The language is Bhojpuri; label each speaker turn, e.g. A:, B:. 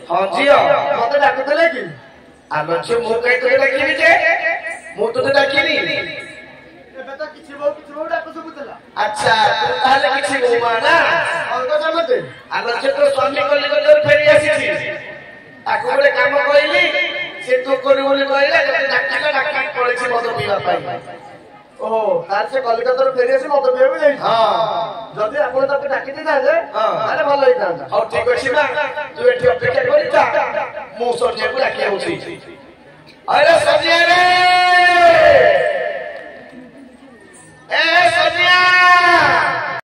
A: हाँ जियो मत डाकुतले कि आलो छ मो कई तो डाकिनी जे मो तो डाकिनी
B: एबे तो किछि बहु डाकु सुबुतला
A: अच्छा तू ताले किछि बहु ना
B: अलग जमते
A: आलो छ तो स्वामी कली गजर फेरी आसी ताको बोले काम कइली से तू करी बोली कहला डाकिला डाकी पड़े छी मत पीवा पाई
B: ओहो तार से कलिकता रो फेरी आसी मत पिए भी जाई
A: हां
B: जदी आपण तके डाकी दे जाए अरे भलो होइता
A: हो ठीक अछि बा तू एठी अपेक्षा करिता मो सोचे पूरा के होछि अरे सजिया